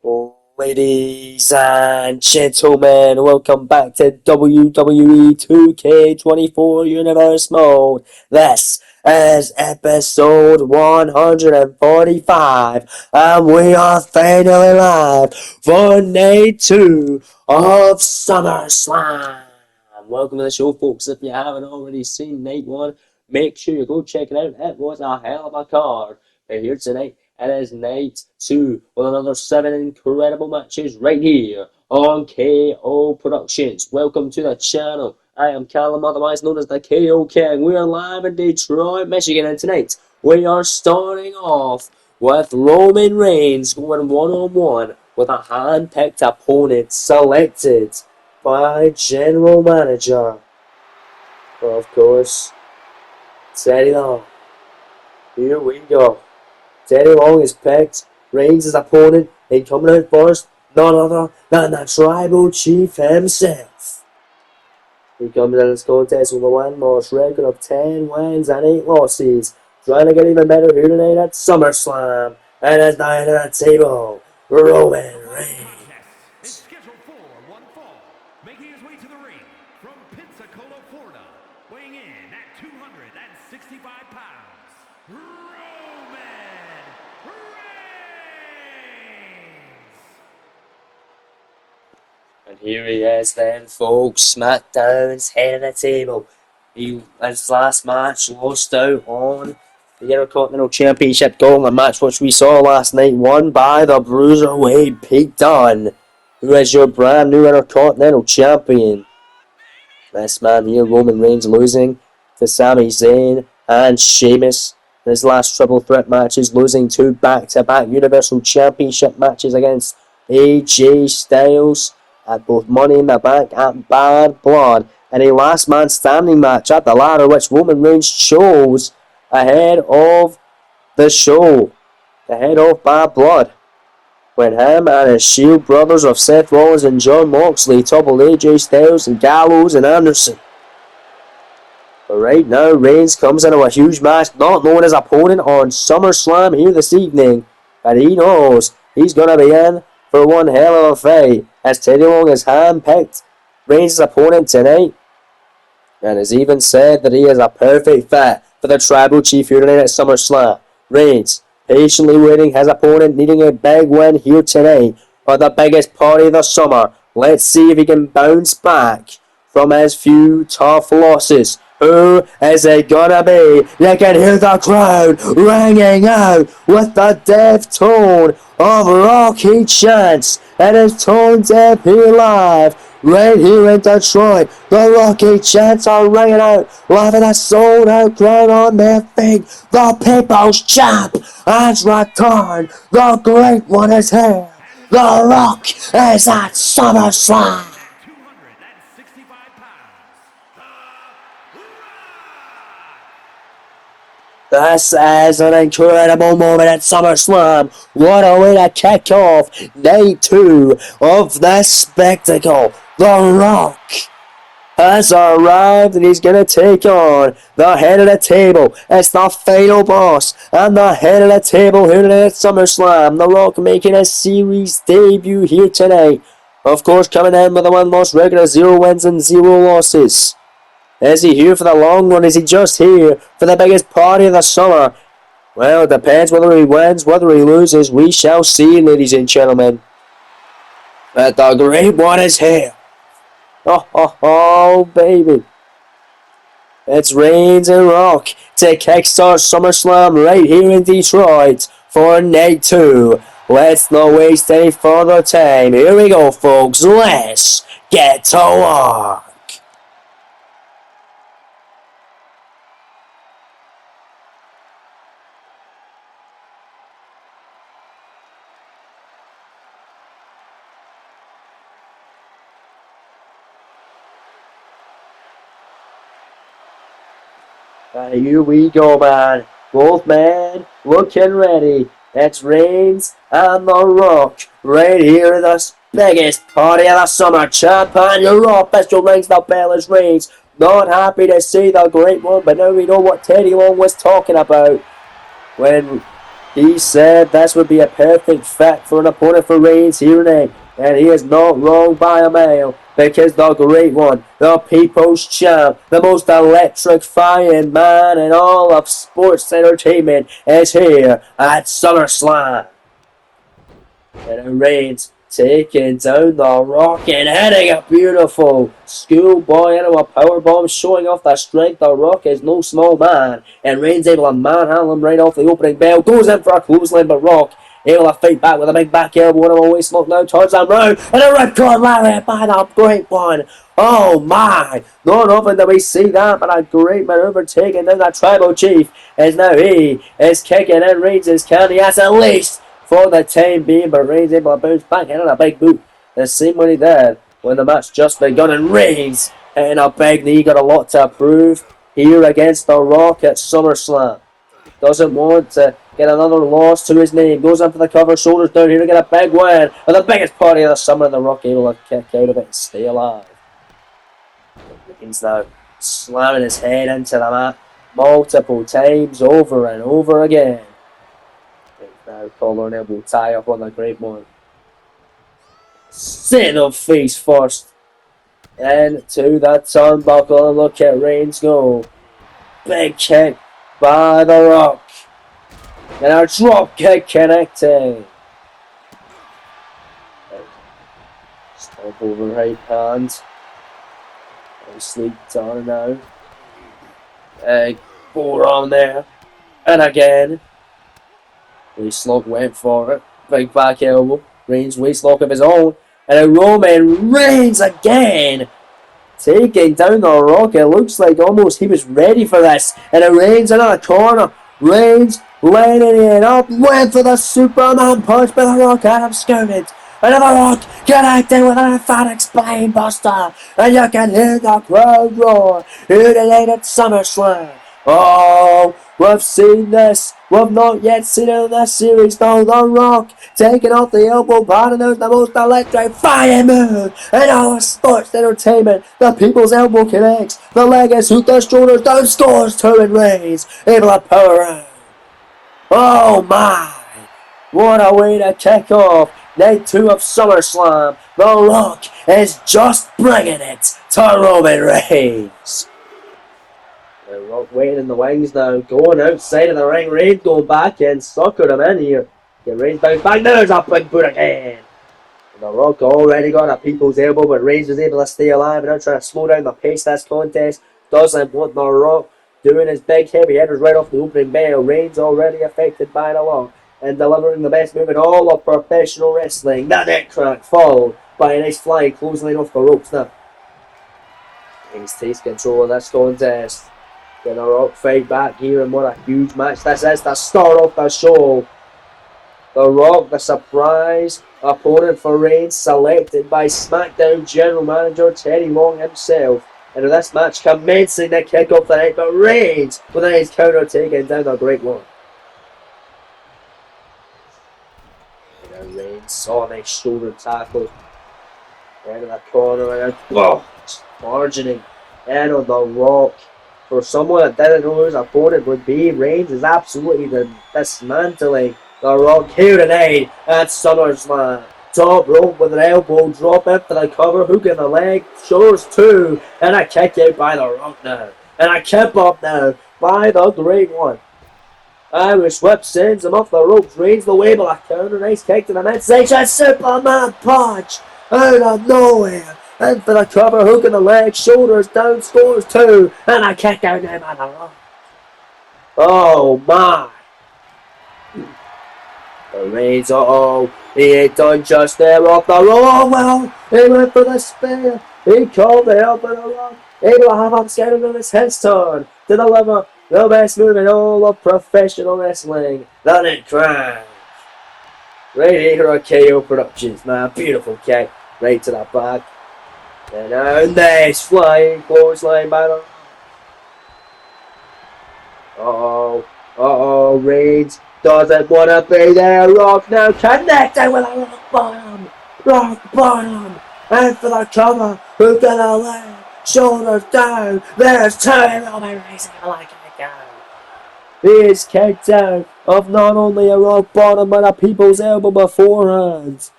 Ladies and gentlemen, welcome back to WWE 2K24 Universe Mode. This is episode 145, and we are finally live for night 2 of Summerslam. Welcome to the show, folks. If you haven't already seen night 1, make sure you go check it out. It was a hell of a card. But here tonight, it is night 2 with another 7 incredible matches right here on KO Productions. Welcome to the channel. I am Callum, otherwise known as the KO King. We are live in Detroit, Michigan, and tonight we are starting off with Roman Reigns going one-on-one with a hand-picked opponent selected by General Manager, of course, Teddy Long. Here we go. Teddy Long is picked Reigns' opponent, and coming out first, none other than the Tribal Chief himself. He comes in this contest with a win-loss record of 10 wins and 8 losses, trying to get even better here tonight at SummerSlam. And as the head of the table, Roman Reigns. Is scheduled for one fall, making his way to the ring from Pensacola, Florida, weighing in at 265 pounds, Roman Reigns! And here he is then, folks, SmackDown's head of the table. His last match lost out on the Intercontinental Championship Gauntlet match, which we saw last night, won by the Bruiserweight Pete Dunne, who is your brand new Intercontinental Champion. This man here, Roman Reigns, losing to Sami Zayn and Sheamus in his last triple threat matches, losing 2 back-to-back Universal Championship matches against AJ Styles at both Money in the Bank and Bad Blood, and a last man standing match at the ladder, which Roman Reigns chose ahead of the show, ahead of Bad Blood, when him and his Shield brothers of Seth Rollins and Jon Moxley toppled AJ Styles and Gallows and Anderson. But right now, Reigns comes into a huge match, not knowing his opponent on SummerSlam here this evening, but he knows he's going to be in for one hell of a fight, as Teddy Long has hand-picked Reigns' opponent tonight, and has even said that he is a perfect fit for the Tribal Chief here tonight at SummerSlam. Reigns patiently waiting his opponent, needing a big win here tonight for the biggest party of the summer. Let's see if he can bounce back from his few tough losses. Who is it gonna be? You can hear the crowd ringing out with the deaf tone of Rocky chants. It is Tone Deaf here live, right here in Detroit. The Rocky chants are ringing out, laughing a sold out crowd on their feet. The people's champ has returned. The great one is here. The Rock is at SummerSlam. 265 pounds, The Rock! This is an incredible moment at SummerSlam. What a way to kick off night 2 of this spectacle. The Rock has arrived and he's going to take on the head of the table. It's the final boss and the head of the table here tonight at SummerSlam. The Rock making his series debut here tonight. Of course, coming in with a win-loss record of 0 wins and 0 losses. Is he here for the long run? Is he just here for the biggest party of the summer? Well, it depends whether he wins, whether he loses. We shall see, ladies and gentlemen. But the great one is here. Oh, baby. It's Reigns and Rock to kickstart SummerSlam right here in Detroit for night 2. Let's not waste any further time. Here we go, folks. Let's get to work. And here we go, man. Both men looking ready. It's Reigns and The Rock right here in the biggest party of the summer. Champ on your Raw pistol rings the bell as Reigns. Not happy to see the great one, but now we know what Teddy Long was talking about when He said this would be a perfect fit for an opponent for Reigns here tonight. And he is not wrong by a mile, because the great one, the people's champ, the most electrifying man in all of sports entertainment is here at SummerSlam. And it Reigns taking down the Rock and hitting a beautiful schoolboy into a powerbomb, showing off the strength. The Rock is no small man, and Reigns able to manhandle him right off the opening bell. Goes in for a clothesline, but Rock able to fight back with a big back elbow and a waist lock now, turns him round, and a ripcord lariat by the great one. Oh my! Not often do we see that, but a great maneuver taking down the tribal chief. As now he is kicking in Reigns' candy as at least for the time being, but Reigns able to bounce back in on a big boot. The same way he did when the match just begun, and Reigns hitting a big knee, got a lot to prove here against The Rock at SummerSlam. Doesn't want to get another loss to his name. Goes in for the cover, shoulders down here to get a big win. And the biggest party of the summer, The Rock able to kick out of it and stay alive. Reigns now slamming his head into the mat multiple times over and over again. Now collar and elbow tie up on the great one. Sit up face first. Into the turnbuckle and look at Reigns go. Big kick by The Rock. And a drop kick connecting. Stop over right hand. Sleep down now. Forearm there. And again. Waistlock went for it. Big back elbow. Reigns waistlock of his own. And a Roman Reigns again. Taking down The Rock. It looks like almost he was ready for this. And a Reigns in the corner. Reigns lining it up. Went for the Superman punch. But The Rock had him scouted. And The Rock connecting with an emphatic spine buster. And you can hear the crowd roar. Here tonight at SummerSlam. Oh, we've seen this. We've not yet seen it in this series. Now The Rock taking off the elbow pad, and there's the most electrifying move in all of sports entertainment. The people's elbow connects. The leg is hooked, the shoulders down, scores two and Reigns. Able to power out. Oh my! What a way to kick off Night 2 of SummerSlam. The Rock is just bringing it to Roman Reigns. The Rock waiting in the wings now, going outside of the ring. Reigns going back in, suckered him in here. Get Reigns bounce back, there's a big boot again. And The Rock already got a people's elbow, but Reigns was able to stay alive and now trying to slow down the pace of this contest. Doesn't want The Rock doing his big heavy hitters right off the opening bell. Reigns already affected by the lock and delivering the best move in all of professional wrestling. The neck crack followed by a nice flying clothesline off the ropes now. Reigns takes control of this contest. Get The Rock fight back here, and what a huge match this is to start off the show. The Rock, the surprise opponent for Reigns, selected by SmackDown General Manager Teddy Long himself. And with this match commencing the kick off the night, but Reigns with a nice counter taking down the great one. And Reigns saw a nice shoulder tackle. Into the corner and margining in on The Rock. For someone that didn't know who his opponent would be, Reigns is absolutely dismantling The Rock here tonight at SummerSlam. Top rope with an elbow drop in for the cover, hook in the leg, shoulders two, and a kick out by The Rock now. And a kip up now by the great one. Irish whip sends him off the ropes. Reigns the way, but a counter, nice kick to the midsection. Superman punch out of nowhere. In for the cover, hook in the leg, shoulders down, scores two, and a kick out now by The Rock. Oh my! Reigns, he ain't done just there off the rope. Oh well, he went for the spear. He called the help of The Rock. Able to have him scattered on his head turn to deliver the best move in all of professional wrestling, the neck crack. Right here at KO Productions, man, beautiful kick right to the back. And now nice flying clothesline by The Rock. Reigns doesn't want to be there. Rock now connected with a rock bottom. Rock bottom. And for the cover, hook in the leg, shoulders down. There's two. Roman Reigns like it down. He is kicked out of not only a rock bottom but a people's elbow beforehand.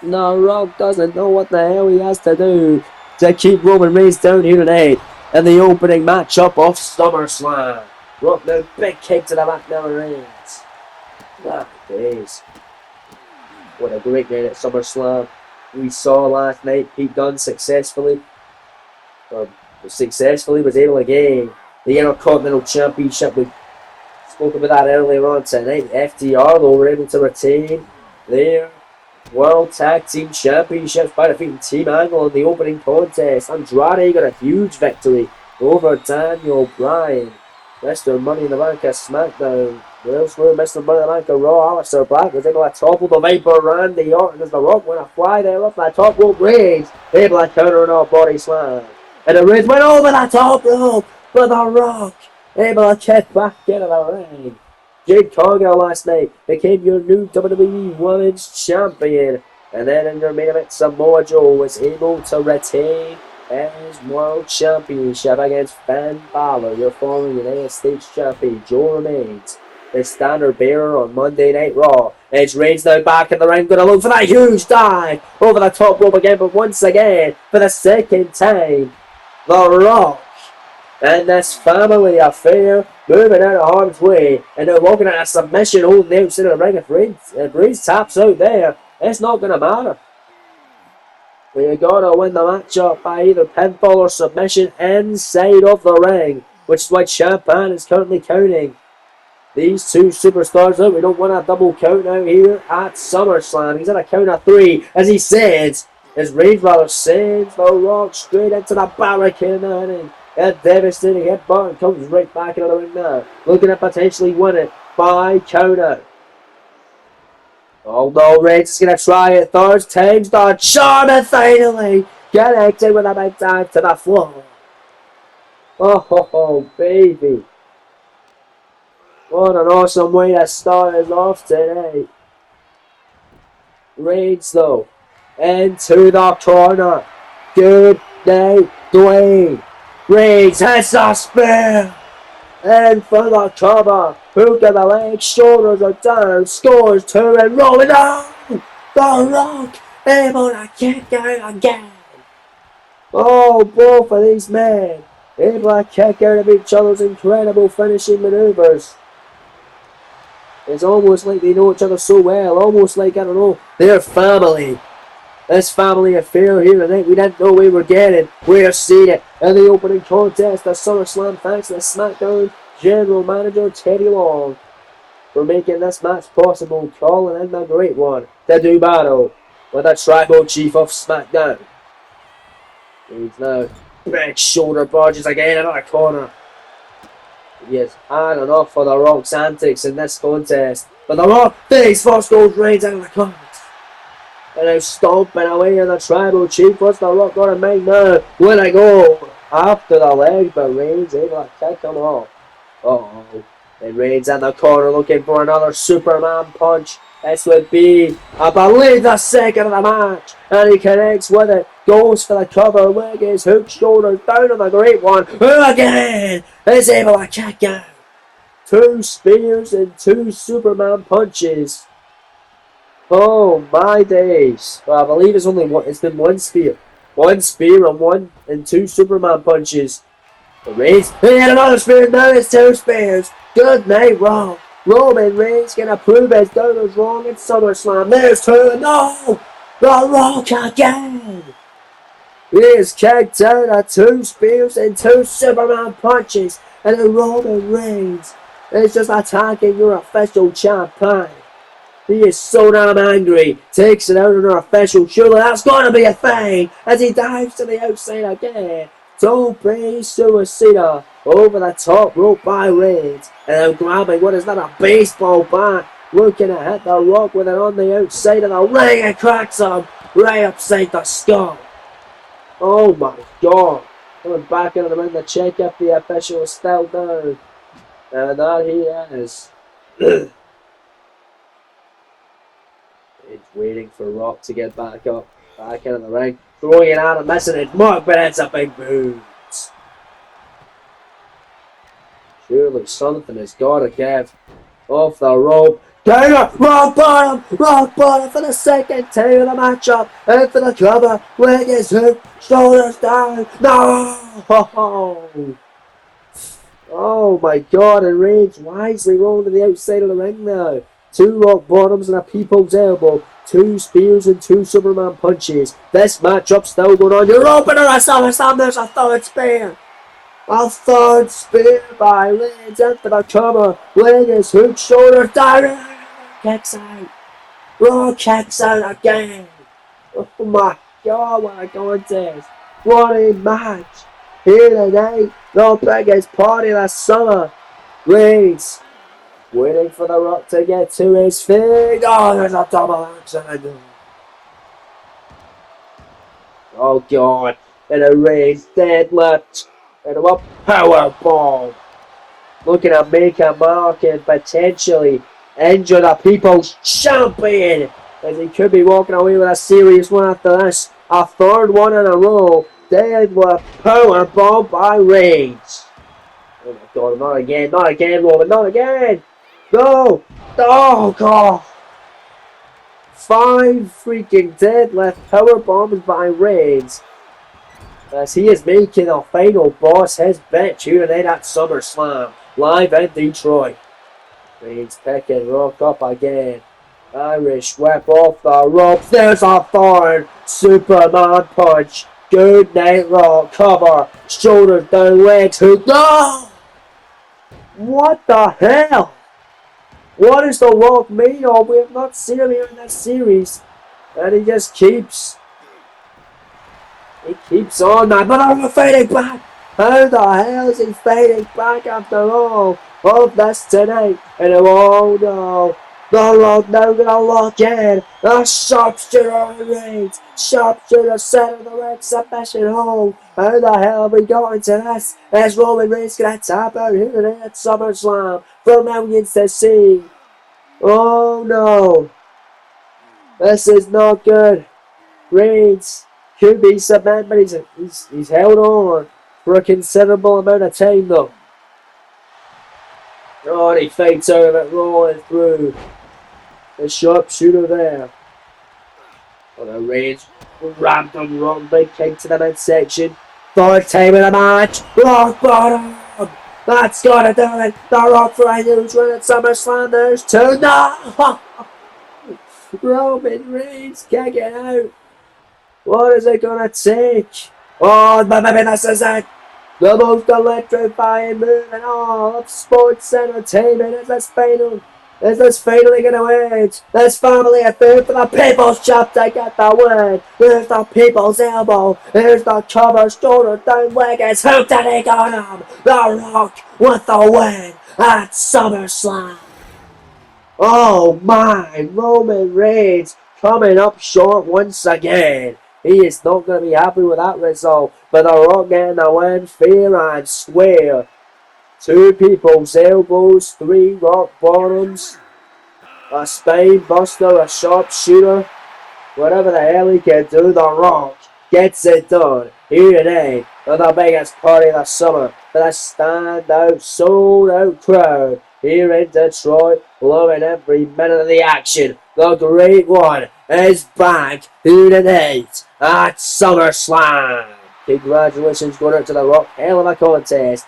The Rock doesn't know what the hell he has to do to keep Roman Reigns down here tonight in the opening matchup of SummerSlam. Rock now, big kick to the back now, Reigns. Happy days. What a great night at SummerSlam. We saw last night Pete Dunne successfully was able to gain the Intercontinental Championship. We spoke about that earlier on tonight. FTR, though, were able to retain their World Tag Team Championships by defeating Team Angle in the opening contest. Andrade got a huge victory over Daniel Bryan. Mr. Money in the Bank of SmackDown. Elsewhere, Mr. Money in the Bank of Raw. Aleister Black was able to topple the Viper Randy Orton as the Rock went a fly there off that top rope. Reigns able to counter an all body slam. And the Reigns went over the top rope for the Rock. Able to kick back into the ring. Jade Cargill last night became your new WWE Women's Champion. And then in your main event, Samoa Joe was able to retain his World Championship against Finn Balor, your former United States Champion. Joe remains the standard bearer on Monday Night Raw. Edge Reigns now back in the ring, going to look for that huge dive over the top rope again, but once again, for the second time, The Rock and this family affair moving out of harm's way, and they're walking at a submission holding the outside of the ring. If Reigns taps out there, it's not going to matter. You gotta win the matchup by either pinfall or submission inside of the ring, which is why Champagne is currently counting these two superstars out. We don't want a double count out here at SummerSlam. He's at a count of 3, as he says, as Reigns rather sends The Rock straight into the barricade and a devastating headbutt and comes right back into the ring now, looking at potentially win it by count out. Although Reigns is going to try it third time's the charm, and finally connected with a big dive to the floor. Oh, baby. What an awesome way to start us off today. Reigns, though, into the corner. Good night, Dwayne. Reigns hits a spear. And for the cover, hook of the leg, shoulders are down, scores 2 and rolling down. The Rock able to kick out again. Oh, both of these men able to kick out of each other's incredible finishing maneuvers. It's almost like they know each other so well, almost like, I don't know, they're family. This family affair here tonight, we didn't know we were getting. We're seeing it in the opening contest of SummerSlam, thanks to the SmackDown General Manager Teddy Long for making this match possible, calling in the great one to do battle with the Tribal Chief of SmackDown. He's now big shoulder barges again into the corner. He has had enough for The Rock's antics in this contest. But The Rock, face first goes Reigns out of the corner. And now stomping away in the Tribal Chief. What's The Rock got in mind now? Will I go after the leg? But Reigns able to kick him off. Uh-oh. And Reigns in the corner looking for another Superman punch. This would be, I believe, the second of the match. And he connects with it. Goes for the cover. Leg is hooked shoulders down on the great one. Who again is able to kick out? 2 spears and 2 Superman punches. Oh my days. Well, I believe it's been 1 spear. 1 spear and 2 Superman punches. The Reigns, he had another spear, now it's 2 spears. Good night, Raw. Roman Reigns gonna prove his doubters wrong at SummerSlam. There's 2, and no! The Rock again! He is kicked out of 2 spears and 2 Superman punches. And then Roman Reigns is just attacking your official champion. He is so damn angry. Takes it out on our official. Surely that's gonna be a thing. As he dives to the outside again. Tope Suicida over the top rope by Reigns. And then grabbing what is that, a baseball bat. Looking to hit The Rock with it on the outside of the ring. And cracks him right upside the skull. Oh my god. Coming back into the ring to check if the official is still down. And that he is. It's waiting for Rock to get back up, back into the ring, throwing it out and missing it. Mark, but it's a big boot. Surely something has got to give. Off the rope. Taylor, rock bottom for the second time of the matchup. And for the cover, leg is hooked, shoulders down. No! Oh my god, and Reigns wisely rolling to the outside of the ring now. 2 rock bottoms and a people's elbow. 2 spears and 2 Superman punches. This matchup still going on. You're opener at Summerslam, there's a third spear. A third spear by Reigns into the cover. Leg is hooked, shoulders down. Kicks out. Raw kicks out again. Oh my god, what a contest. What a match. Here tonight, the biggest party this summer. Reigns waiting for the Rock to get to his feet. Oh, there's a double accident. Oh god. And a Reigns deadlift. And a power bomb. Looking to make a mark and potentially injure the People's Champion. As he could be walking away with a serious one after this. A third one in a row. Dead with a power bomb by Reigns. Oh my god, not again, Roman, not again! No! Oh god! 5 freaking deadlift power bombs by Reigns. As he is making a final boss his bet tonight at SummerSlam, live in Detroit. Reigns picking Rock up again. Irish whip off the ropes. There's a third Superman punch. Good night, Rock. Cover. Shoulders down, legs hook. No! What the hell? What is the Rock made of? We have not seen him here in this series. And he just keeps on that. But I'm fighting back. How the hell is he fighting back after all of this tonight? And oh no. The Rock now gonna lock in. A sharpshooter on Reigns. Sharpshooter center the ring submission home. How the hell have we got into this? As Roman Reigns gonna tap out here today at SummerSlam for millions to see. Oh no. This is not good. Reigns could be submitted, but he's held on for a considerable amount of time though. Oh, and he fights out of it, rolling through. The sharpshooter there. Oh, the Reigns rammed him wrong, big kick to the midsection. Third time in the match. Rock bottom. That's gotta do it. The Rock for a huge win at SummerSlam. There's 2. No! Roman Reigns kicking out. What is it gonna take? Oh, but maybe this is it. The most electrifying move in all of sports entertainment is this final. Is this finally gonna win? This family affair for the People's Champ to get the win. There's the People's Elbow. There's the cover, shoulder down, leg is hooked and he got him. The Rock with the win at SummerSlam. Oh my, Roman Reigns coming up short once again. He is not going to be happy with that result. But the Rock getting the win fair and square. 2 People's Elbows, 3 Rock Bottoms, a Spine Buster, a Sharpshooter. Whatever the hell he can do, the Rock gets it done. Here today, for the biggest party of the summer, for the standout, sold out crowd. Here in Detroit, loving every minute of the action. The Great One is back here tonight at SummerSlam. Congratulations going out to the Rock. Hell of a contest.